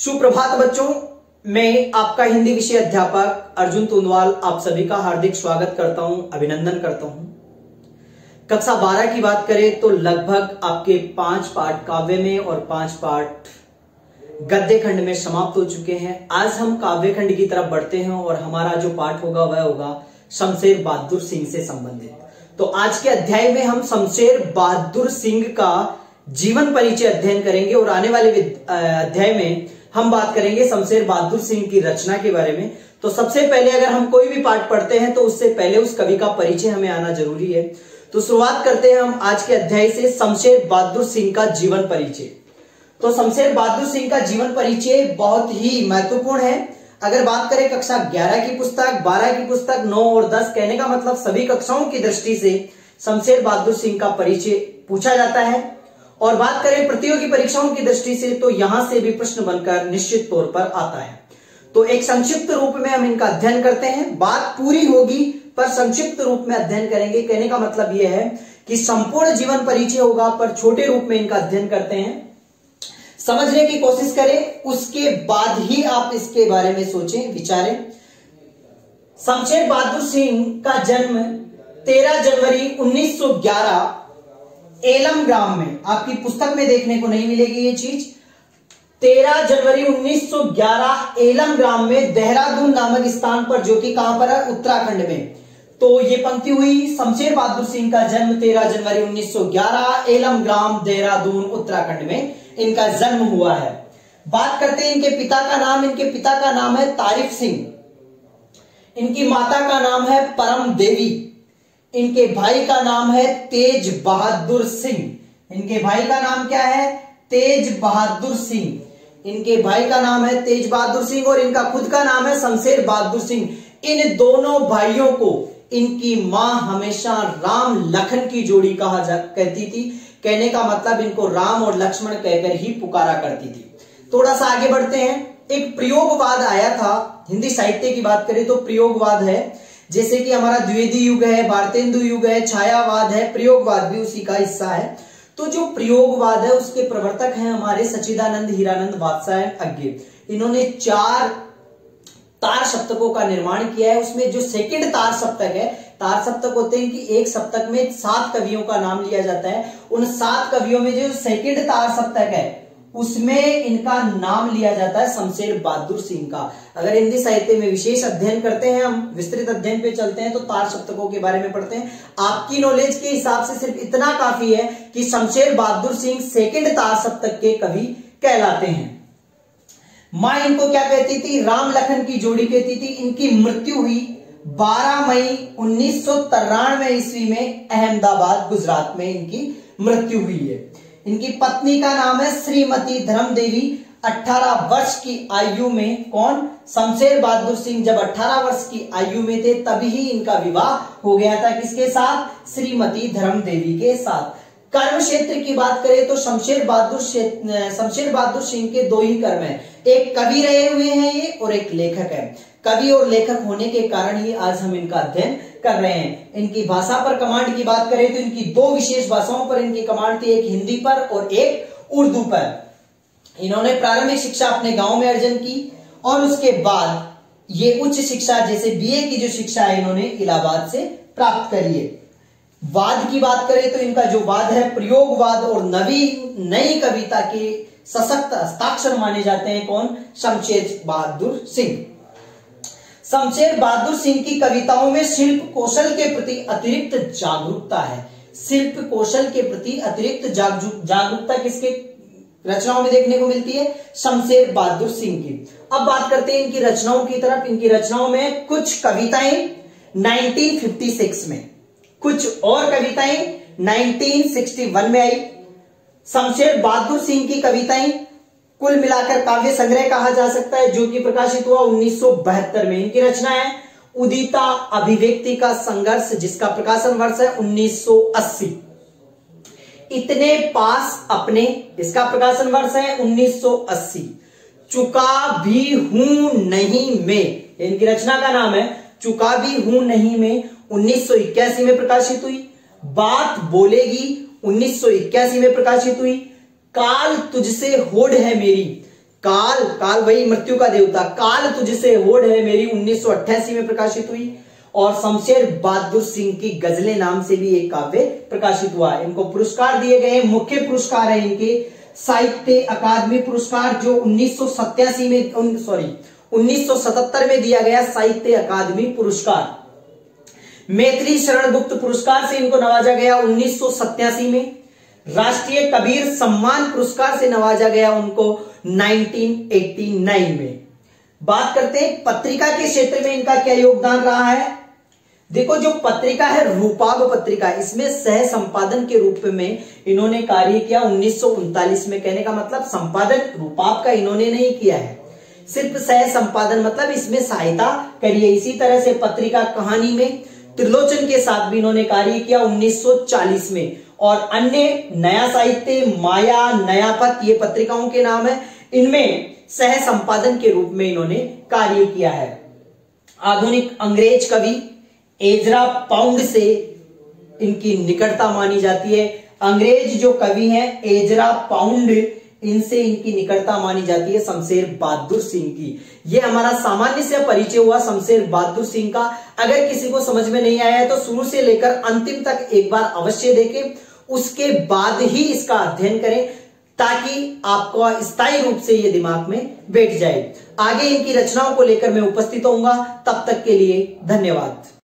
सुप्रभात बच्चों, मैं आपका हिंदी विषय अध्यापक अर्जुन तुंदवाल आप सभी का हार्दिक स्वागत करता हूं, अभिनंदन करता हूं। कक्षा 12 की बात करें तो लगभग आपके 5 पाठ काव्य में और 5 पाठ गद्य खंड में समाप्त हो चुके हैं। आज हम काव्य खंड की तरफ बढ़ते हैं और हमारा जो पाठ होगा वह होगा शमशेर बहादुर सिंह से संबंधित। तो आज के अध्याय में हम शमशेर बहादुर सिंह का जीवन परिचय अध्ययन करेंगे और आने वाले अध्याय में हम बात करेंगे शमशेर बहादुर सिंह की रचना के बारे में। तो सबसे पहले अगर हम कोई भी पाठ पढ़ते हैं तो उससे पहले उस कवि का परिचय हमें आना जरूरी है। तो शुरुआत करते हैं हम आज के अध्याय से शमशेर बहादुर सिंह का जीवन परिचय। तो शमशेर बहादुर सिंह का जीवन परिचय बहुत ही महत्वपूर्ण है। अगर बात करें कक्षा 11 की पुस्तक, 12 की पुस्तक, 9 और 10, कहने का मतलब सभी कक्षाओं की दृष्टि से शमशेर बहादुर सिंह का परिचय पूछा जाता है। और बात करें प्रतियोगी परीक्षाओं की दृष्टि से तो यहां से भी प्रश्न बनकर निश्चित तौर पर आता है। तो एक संक्षिप्त रूप में हम इनका अध्ययन करते हैं। बात पूरी होगी पर संक्षिप्त रूप में अध्ययन करेंगे। कहने का मतलब यह है कि संपूर्ण जीवन परिचय होगा पर छोटे रूप में इनका अध्ययन करते हैं, समझने की कोशिश करें, उसके बाद ही आप इसके बारे में सोचें, विचारें। शमशेर बहादुर सिंह का जन्म 13 जनवरी 1911 एलम ग्राम में, आपकी पुस्तक में देखने को नहीं मिलेगी ये चीज। 13 जनवरी 1911 एलम ग्राम में देहरादून नामक स्थान पर, जो कि कहां पर है, उत्तराखंड में। तो ये पंक्ति हुई, शमशेर बहादुर सिंह का जन्म 13 जनवरी 1911 एलम ग्राम देहरादून उत्तराखंड में इनका जन्म हुआ है। बात करते हैं इनके पिता का नाम। इनके पिता का नाम है तारिफ सिंह, इनकी माता का नाम है परम देवी, इनके भाई का नाम है तेज बहादुर सिंह। इनके भाई का नाम क्या है? तेज बहादुर सिंह। इनके भाई का नाम है तेज बहादुर सिंह और इनका खुद का नाम है शमशेर बहादुर सिंह। इन दोनों भाइयों को इनकी मां हमेशा राम लखन की जोड़ी कहती थी। कहने का मतलब इनको राम और लक्ष्मण कहकर ही पुकारा करती थी। थोड़ा सा आगे बढ़ते हैं। एक प्रयोगवाद आया था, हिंदी साहित्य की बात करें तो प्रयोगवाद है, जैसे कि हमारा द्विवेदी युग है, भारतेंदु युग है, छायावाद है, प्रयोगवाद भी उसी का हिस्सा है। तो जो प्रयोगवाद है उसके प्रवर्तक हैं हमारे सच्चिदानंद हीरानंद बादशाह अज्ञे। इन्होंने 4 तार सप्तकों का निर्माण किया है। उसमें जो सेकंड तार सप्तक है, तार सप्तक होते हैं कि एक सप्तक में 7 कवियों का नाम लिया जाता है। उन 7 कवियों में जो सेकंड तार सप्तक है उसमें इनका नाम लिया जाता है शमशेर बहादुर सिंह का। अगर हिंदी साहित्य में विशेष अध्ययन करते हैं, हम विस्तृत अध्ययन पे चलते हैं तो तार सप्तकों के बारे में पढ़ते हैं। आपकी नॉलेज के हिसाब से सिर्फ इतना काफी है कि शमशेर बहादुर सिंह सेकंड तार सप्तक के कवि कहलाते हैं। मां इनको क्या कहती थी? राम लखन की जोड़ी कहती थी। इनकी मृत्यु हुई 12 मई 1993 ईस्वी में अहमदाबाद गुजरात में इनकी मृत्यु हुई है। इनकी पत्नी का नाम है श्रीमती धर्म देवी। 18 वर्ष की आयु में, कौन? शमशेर बहादुर सिंह जब 18 वर्ष की आयु में थे तभी ही इनका विवाह हो गया था। किसके साथ? श्रीमती धर्म देवी के साथ। कर्म क्षेत्र की बात करें तो शमशेर बहादुर सिंह के 2 ही कर्म हैं। एक कवि रहे हुए हैं ये और एक लेखक है। कवि और लेखक होने के कारण ही आज हम इनका अध्ययन कर रहे हैं। इनकी भाषा पर कमांड की बात करें तो इनकी 2 विशेष भाषाओं पर इनकी कमांड थी, एक हिंदी पर और एक उर्दू पर। इन्होंने प्रारंभिक शिक्षा अपने गांव में अर्जन की और उसके बाद ये उच्च शिक्षा जैसे बीए की जो शिक्षा है इन्होंने इलाहाबाद से प्राप्त करी है। वाद की बात करें तो इनका जो वाद है प्रयोगवाद और नई कविता के सशक्त हस्ताक्षर माने जाते हैं। कौन? शमशेर बहादुर सिंह। शमशेर बहादुर सिंह की कविताओं में शिल्प कौशल के प्रति अतिरिक्त जागरूकता है। शिल्प कौशल के प्रति अतिरिक्त जागरूकता किसके रचनाओं में देखने को मिलती है? शमशेर बहादुर सिंह की। अब बात करते हैं इनकी रचनाओं की तरफ। इनकी रचनाओं में कुछ कविताएं 1956 में, कुछ और कविताएं 1961 में आई। शमशेर बहादुर सिंह की कविताएं कुल मिलाकर काव्य संग्रह कहा जा सकता है, जो कि प्रकाशित हुआ 1972 में। इनकी रचना है उदिता अभिव्यक्ति का संघर्ष, जिसका प्रकाशन वर्ष है 1980। इतने पास अपने, इसका प्रकाशन वर्ष है 1980। चुका भी हूं नहीं में, इनकी रचना का नाम है चुका भी हूं नहीं में, 1981 में प्रकाशित हुई। बात बोलेगी 1981 में प्रकाशित हुई। काल तुझसे होड़ है मेरी काल, काल वही मृत्यु का देवता, काल तुझसे होड़ है मेरी 1988 में प्रकाशित हुई। और शमशेर बहादुर सिंह की गजलें नाम से भी एक काव्य प्रकाशित हुआ है। इनको पुरस्कार दिए गए, मुख्य पुरस्कार है इनके साहित्य अकादमी पुरस्कार जो 1987 में 1977 में दिया गया साहित्य अकादमी पुरस्कार। मैथिली शरण गुप्त पुरस्कार से इनको नवाजा गया 1987 में। राष्ट्रीय कबीर सम्मान पुरस्कार से नवाजा गया उनको 1989 में। बात करते हैं पत्रिका के क्षेत्र में इनका क्या योगदान रहा है। देखो जो पत्रिका है रूपाब पत्रिका, इसमें सह संपादन के रूप में इन्होंने कार्य किया 1939 में। कहने का मतलब संपादन रूपाब का इन्होंने नहीं किया है, सिर्फ सह संपादन मतलब इसमें सहायता करिए। इसी तरह से पत्रिका कहानी में त्रिलोचन के साथ भी इन्होंने कार्य किया 1940 में। और अन्य नया साहित्य, माया, नयापत, ये पत्रिकाओं के नाम है, इनमें सह संपादन के रूप में इन्होंने कार्य किया है। आधुनिक अंग्रेज कवि एजरा पाउंड से इनकी निकटता मानी जाती है। अंग्रेज जो कवि हैं एजरा पाउंड, इनसे इनकी निकटता मानी जाती है शमशेर बहादुर सिंह की। ये हमारा सामान्य से परिचय हुआ शमशेर बहादुर सिंह का। अगर किसी को समझ में नहीं आया है तो शुरू से लेकर अंतिम तक एक बार अवश्य देखें, उसके बाद ही इसका अध्ययन करें ताकि आपको स्थायी रूप से ये दिमाग में बैठ जाए। आगे इनकी रचनाओं को लेकर मैं उपस्थित होऊंगा, तब तक के लिए धन्यवाद।